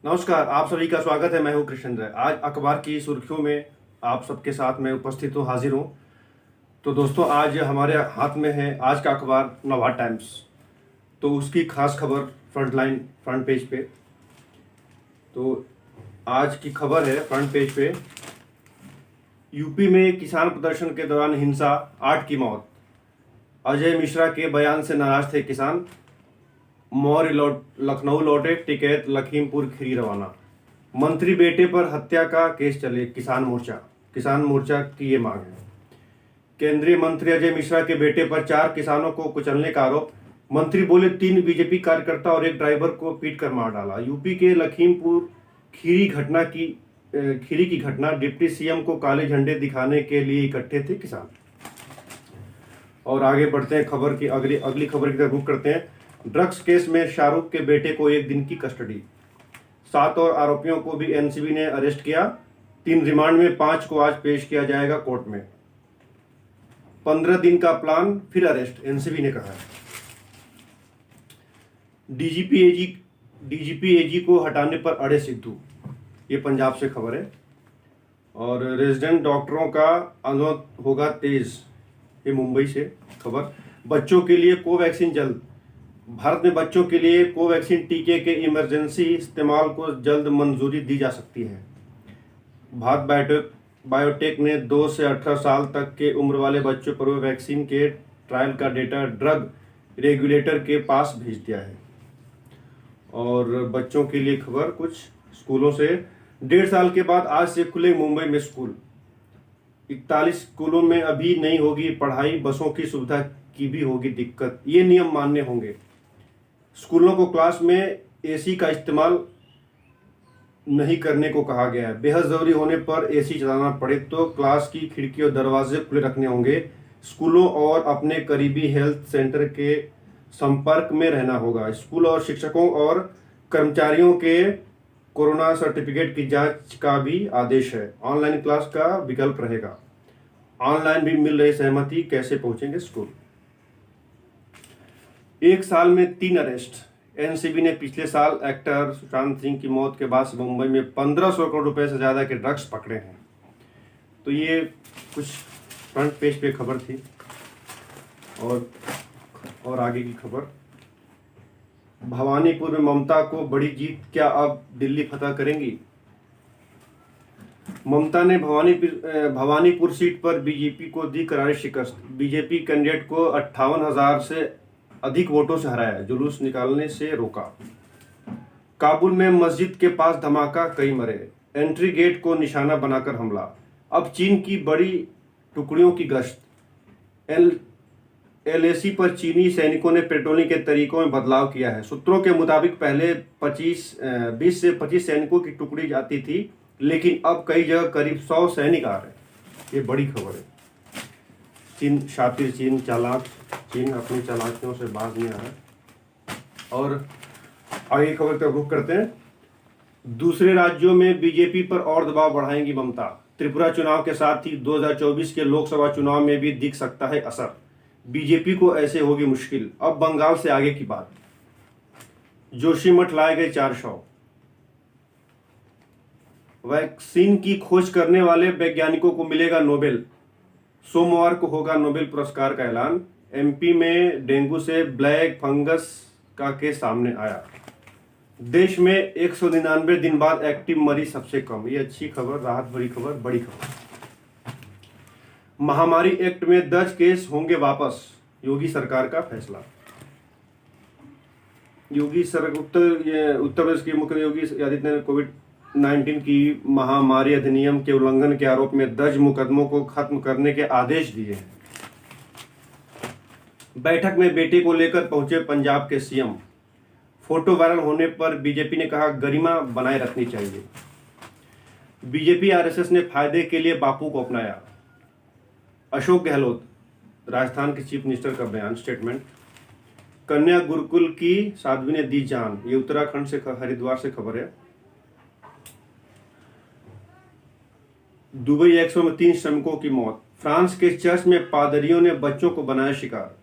नमस्कार, आप सभी का स्वागत है। मैं हूं कृष्णेंद्र। आज अखबार की सुर्खियों में आप सबके साथ मैं उपस्थित हूं, हाजिर हूं। तो दोस्तों, आज हमारे हाथ में है आज का अखबार नवभारत टाइम्स। तो उसकी खास खबर फ्रंट पेज पे। तो आज की खबर है फ्रंट पेज पे, यूपी में किसान प्रदर्शन के दौरान हिंसा, 8 की मौत। अजय मिश्रा के बयान से नाराज थे किसान। लखनऊ लौटे, टिकैत लखीमपुर खीरी रवाना। मंत्री बेटे पर हत्या का केस चले, किसान मोर्चा की ये मांग है। केंद्रीय मंत्री अजय मिश्रा के बेटे पर 4 किसानों को कुचलने का आरोप। मंत्री बोले 3 बीजेपी कार्यकर्ता और एक ड्राइवर को पीट कर मार डाला। यूपी के लखीमपुर खीरी की घटना, डिप्टी सीएम को काले झंडे दिखाने के लिए इकट्ठे थे किसान। और आगे बढ़ते हैं, खबर की अगली खबर की तरफ रुख करते हैं। ड्रग्स केस में शाहरुख के बेटे को 1 दिन की कस्टडी। 7 और आरोपियों को भी एनसीबी ने अरेस्ट किया। 3 रिमांड में, 5 को आज पेश किया जाएगा कोर्ट में। 15 दिन का प्लान, फिर अरेस्ट, एनसीबी ने कहा है। डीजीपी एजी को हटाने पर अड़े सिद्धू, ये पंजाब से खबर है। और रेजिडेंट डॉक्टरों का आंदोलन होगा तेज, ये मुंबई से खबर। बच्चों के लिए कोवैक्सीन जल्द। भारत में बच्चों के लिए कोवैक्सीन टीके के इमरजेंसी इस्तेमाल को जल्द मंजूरी दी जा सकती है। भारत बायोटेक ने 2 से 18 साल तक के उम्र वाले बच्चों पर वैक्सीन के ट्रायल का डेटा ड्रग रेगुलेटर के पास भेज दिया है। और बच्चों के लिए खबर कुछ स्कूलों से। 1.5 साल के बाद आज से खुले मुंबई में स्कूल। 41 स्कूलों में अभी नहीं होगी पढ़ाई, बसों की सुविधा की भी होगी दिक्कत। ये नियम मान्य होंगे। स्कूलों को क्लास में एसी का इस्तेमाल नहीं करने को कहा गया है। बेहद जरूरी होने पर एसी चलाना पड़े तो क्लास की खिड़की और दरवाजे खुले रखने होंगे। स्कूलों और अपने करीबी हेल्थ सेंटर के संपर्क में रहना होगा। स्कूल और शिक्षकों और कर्मचारियों के कोरोना सर्टिफिकेट की जांच का भी आदेश है। ऑनलाइन क्लास का विकल्प रहेगा। ऑनलाइन भी मिल रही सहमति, कैसे पहुंचेंगे स्कूल। 1 साल में 3 अरेस्ट। एनसीबी ने पिछले साल एक्टर सुशांत सिंह की मौत के बाद से मुंबई में 1500 करोड़ रुपए से ज्यादा के ड्रग्स पकड़े हैं। तो ये कुछ फ्रंट पेज पे खबर थी। और आगे की खबर, भवानीपुर में ममता को बड़ी जीत, क्या अब दिल्ली फतह करेंगी। ममता ने भवानीपुर सीट पर बीजेपी को दी करारी शिकस्त। बीजेपी कैंडिडेट को 58,000 से अधिक वोटों से हराया, जुलूस निकालने से रोका। काबुल में मस्जिद के पास धमाका, कई मरे। एंट्री गेट को निशाना बनाकर हमला। अब चीन की बड़ी टुकड़ियों की गश्त। एलएसी पर चीनी सैनिकों ने पेट्रोलिंग के तरीकों में बदलाव किया है। सूत्रों के मुताबिक पहले 20 से 25 सैनिकों की टुकड़ी जाती थी, लेकिन अब कई जगह करीब 100 सैनिक आ रहे हैं। ये बड़ी खबर है। चीन शातिर, चीन चालाक, चीन अपनी चालाकियों से बाज नहीं आ रहा। और आगे खबर का रुख करते हैं। दूसरे राज्यों में बीजेपी पर और दबाव बढ़ाएंगी ममता। त्रिपुरा चुनाव के साथ ही 2024 के लोकसभा चुनाव में भी दिख सकता है असर। बीजेपी को ऐसे होगी मुश्किल। अब बंगाल से आगे की बात। जोशीमठ लाए गए 4 शव। वैक्सीन की खोज करने वाले वैज्ञानिकों को मिलेगा नोबेल। सोमवार को होगा नोबेल पुरस्कार का ऐलान। एमपी में डेंगू से ब्लैक फंगस का केस सामने आया। देश में 199 दिन बाद एक्टिव मरीज सबसे कम। ये अच्छी खबर, राहत भरी खबर, बड़ी खबर। महामारी एक्ट में दर्ज केस होंगे वापस, योगी सरकार का फैसला। उत्तर प्रदेश के मुख्यमंत्री योगी आदित्यनाथ ने कोविड-19 की महामारी अधिनियम के उल्लंघन के आरोप में दर्ज मुकदमों को खत्म करने के आदेश दिए हैं। बैठक में बेटे को लेकर पहुंचे पंजाब के सीएम। फोटो वायरल होने पर बीजेपी ने कहा गरिमा बनाए रखनी चाहिए। बीजेपी आरएसएस ने फायदे के लिए बापू को अपनाया। अशोक गहलोत, राजस्थान के चीफ मिनिस्टर का बयान, स्टेटमेंट। कन्या गुरुकुल की साध्वी ने दी जान, ये उत्तराखंड से, हरिद्वार से खबर है। दुबई एक्सपो में 3 श्रमिकों की मौत। फ्रांस के चर्च में पादरियों ने बच्चों को बनाया शिकार।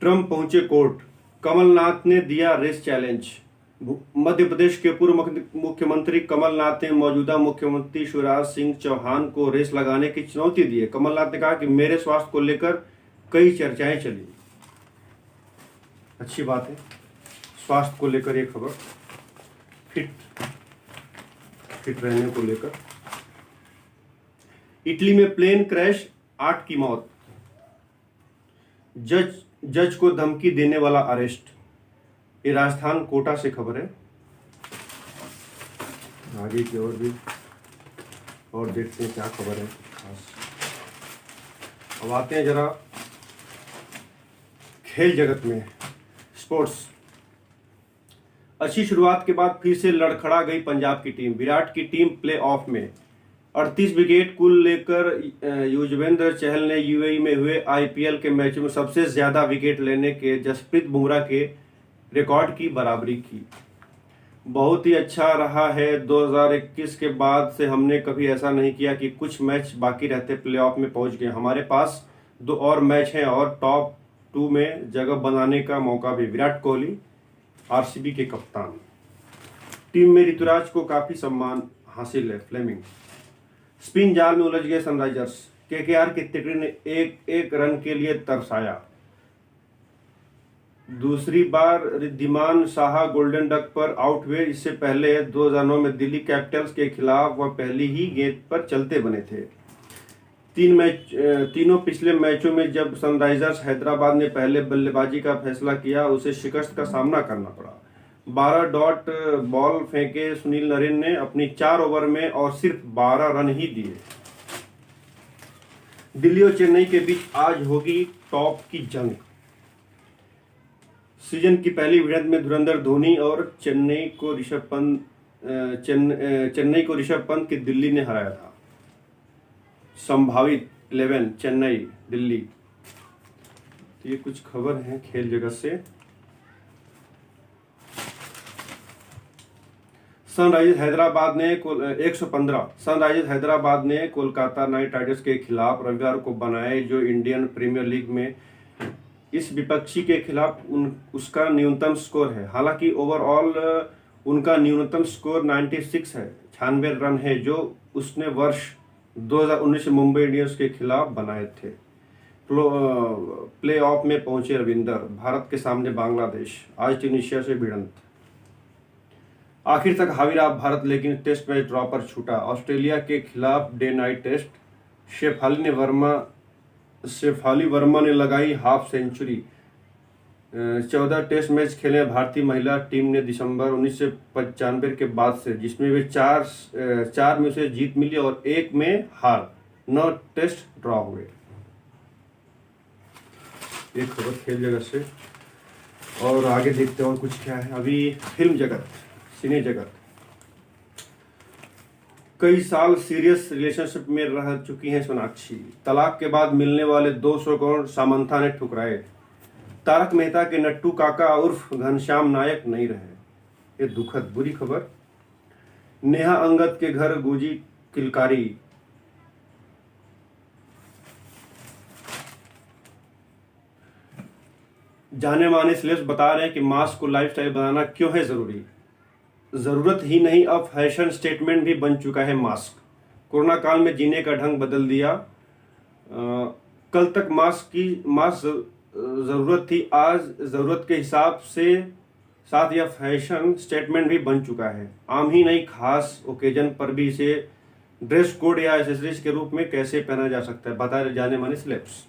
ट्रंप पहुंचे कोर्ट। कमलनाथ ने दिया रेस चैलेंज। मध्य प्रदेश के पूर्व मुख्यमंत्री कमलनाथ ने मौजूदा मुख्यमंत्री शिवराज सिंह चौहान को रेस लगाने की चुनौती दी है। कमलनाथ ने कहा कि मेरे स्वास्थ्य को लेकर कई चर्चाएं चली। अच्छी बात है, स्वास्थ्य को लेकर ये खबर, फिट रहने को लेकर। इटली में प्लेन क्रैश, 8 की मौत, जज को धमकी देने वाला अरेस्ट। ये राजस्थान कोटा से खबर है। आगे की ओर भी और देखते हैं क्या खबर है खास। अब आते हैं जरा खेल जगत में, स्पोर्ट्स। अच्छी शुरुआत के बाद फिर से लड़खड़ा गई पंजाब की टीम। विराट की टीम प्ले ऑफ में 38 विकेट कुल लेकर युजवेंद्र चहल ने यूएई में हुए आईपीएल के मैचों में सबसे ज्यादा विकेट लेने के जसप्रीत बुमराह के रिकॉर्ड की बराबरी की। बहुत ही अच्छा रहा है। 2021 के बाद से हमने कभी ऐसा नहीं किया कि कुछ मैच बाकी रहते प्लेऑफ में पहुंच गए। हमारे पास 2 और मैच हैं और टॉप 2 में जगह बनाने का मौका भी। विराट कोहली, आरसीबी के कप्तान। टीम में ऋतुराज को काफी सम्मान हासिल है। फ्लेमिंग। स्पिन जाल में उलझ गए सनराइजर्स। केकेआर की तिकड़ी ने एक रन के लिए तरसाया। दूसरी बार रिद्धिमान साहा गोल्डन डक पर आउट हुए। इससे पहले 2009 में दिल्ली कैपिटल्स के खिलाफ वह पहली ही गेंद पर चलते बने थे। तीनों पिछले मैचों में जब सनराइजर्स हैदराबाद ने पहले बल्लेबाजी का फैसला किया, उसे शिकस्त का सामना करना पड़ा। 12 डॉट बॉल फेंके सुनील नरेन ने अपनी 4 ओवर में और सिर्फ 12 रन ही दिए। दिल्ली और चेन्नई के बीच आज होगी टॉप की जंग। सीजन की पहली भिड़ंत में धुरंधर धोनी और चेन्नई को ऋषभ पंत की दिल्ली ने हराया था। संभावित 11 चेन्नई दिल्ली। तो ये कुछ खबर है खेल जगत से। सनराइजर्स हैदराबाद ने कोलकाता नाइट राइडर्स के खिलाफ रविवार को बनाए जो इंडियन प्रीमियर लीग में इस विपक्षी के खिलाफ उसका न्यूनतम स्कोर है। हालांकि ओवरऑल उनका न्यूनतम स्कोर 96 है, 96 रन है, जो उसने वर्ष 2019 में मुंबई इंडियंस के खिलाफ बनाए थे। प्ले ऑफ में पहुंचे रविंदर। भारत के सामने बांग्लादेश। आज ट्यूनीशिया से भिड़ंत। आखिर तक हावी रहा भारत, लेकिन टेस्ट मैच ड्रॉ पर छूटा। ऑस्ट्रेलिया के खिलाफ day night test. Shafali Verma ने लगाई हाफ सेंचुरी। 14 टेस्ट मैच खेले भारतीय महिला टीम ने दिसंबर 1995 के बाद से, जिसमें वे 4 में से जीत मिली और 1 में हार। 9 टेस्ट ड्रॉ हुए। एक खबर खेल जगत से और आगे देखते हैं और कुछ क्या है। अभी फिल्म जगत, सिने जगत। कई साल सीरियस रिलेशनशिप में रह चुकी हैं सोनाक्षी। तलाक के बाद मिलने वाले 200 करोड़ सामंथा ने ठुकराए। तारक मेहता के नट्टू काका उर्फ घनश्याम नायक नहीं रहे। ये दुखद बुरी खबर। नेहा अंगद के घर गूंजी किलकारी। जाने माने सेलेब्स बता रहे हैं कि मास्क को लाइफस्टाइल बनाना क्यों है जरूरी। जरूरत ही नहीं, अब फैशन स्टेटमेंट भी बन चुका है मास्क। कोरोना काल में जीने का ढंग बदल दिया। कल तक मास्क जरूरत थी, आज जरूरत के हिसाब से साथ यह फैशन स्टेटमेंट भी बन चुका है। आम ही नहीं, खास ओकेजन पर भी इसे ड्रेस कोड या एसेसरीज के रूप में कैसे पहना जा सकता है, बताए जाने माने सेलेब्स।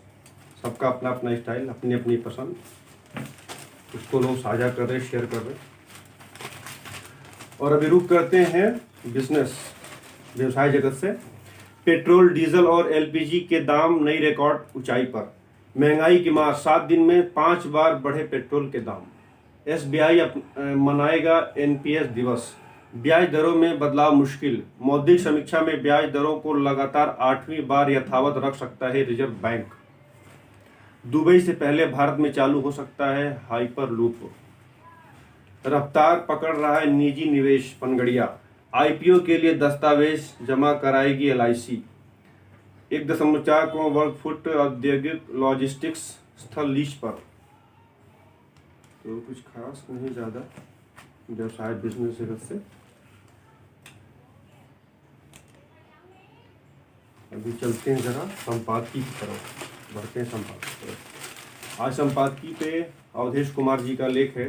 सबका अपना अपना स्टाइल, अपनी अपनी पसंद, उसको लोग साझा कर रहे, शेयर कर रहे। और अभी रुक करते हैं बिजनेस, व्यवसाय जगत से। पेट्रोल, डीजल और एलपीजी के दाम नई रिकॉर्ड ऊंचाई पर। महंगाई की मार, 7 दिन में 5 बार बढ़े पेट्रोल के दाम। एसबीआई मनाएगा एनपीएस दिवस। ब्याज दरों में बदलाव मुश्किल। मौद्रिक समीक्षा में ब्याज दरों को लगातार 8वीं बार यथावत रख सकता है रिजर्व बैंक। दुबई से पहले भारत में चालू हो सकता है हाइपर लूप। रफ्तार पकड़ रहा है निजी निवेश। पनगड़िया, आईपीओ के लिए दस्तावेज जमा कराएगी एलआईसी। 1.4 करोड़ वर्ग फुट औद्योगिक लॉजिस्टिक्स स्थल लीज पर। तो कुछ खास नहीं, ज्यादा व्यवसाय बिजनेस जगत से। अभी चलते हैं जरा संपादकीय की तरफ, बढ़ते हैं संपादकीय की तरफ। आज संपादकीय पे अवधेश कुमार जी का लेख है,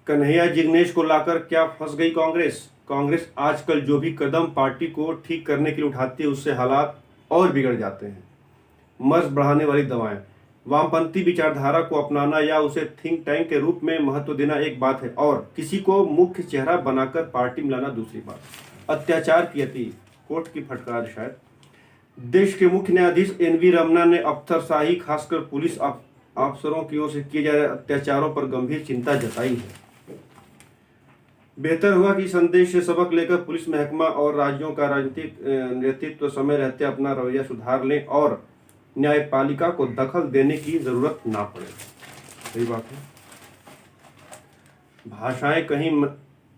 कन्हैया जिग्नेश को लाकर क्या फंस गई कांग्रेस। कांग्रेस आजकल जो भी कदम पार्टी को ठीक करने के लिए उठाती है उससे हालात और बिगड़ जाते हैं। मर्ज बढ़ाने वाली दवाएं, वामपंथी विचारधारा को अपनाना या उसे थिंक टैंक के रूप में महत्व देना एक बात है और किसी को मुख्य चेहरा बनाकर पार्टी में लाना दूसरी बात। अत्याचार की अति, कोर्ट की फटकार शायद। देश के मुख्य न्यायाधीश एन.वी. रमन्ना ने अफसरशाही खासकर पुलिस अफसरों की ओर से किए जा रहे अत्याचारों पर गंभीर चिंता जताई है। बेहतर होगा कि संदेश से सबक लेकर पुलिस महकमा और राज्यों का राजनीतिक नेतृत्व समय रहते अपना रवैया सुधार लें और न्यायपालिका को दखल देने की जरूरत ना पड़े। सही बात है। भाषाएं कहीं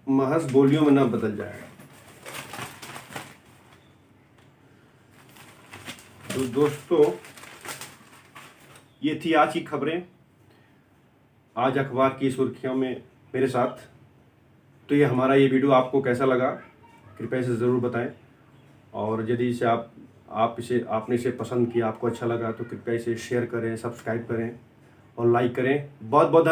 महज बोलियों में न बदल जाए। तो दोस्तों, ये थी आज की खबरें, आज अखबार की सुर्खियों में मेरे साथ। तो ये हमारा ये वीडियो आपको कैसा लगा कृपया इसे ज़रूर बताएं, और यदि इसे आपने इसे पसंद किया, आपको अच्छा लगा तो कृपया इसे शेयर करें, सब्सक्राइब करें और लाइक करें। बहुत बहुत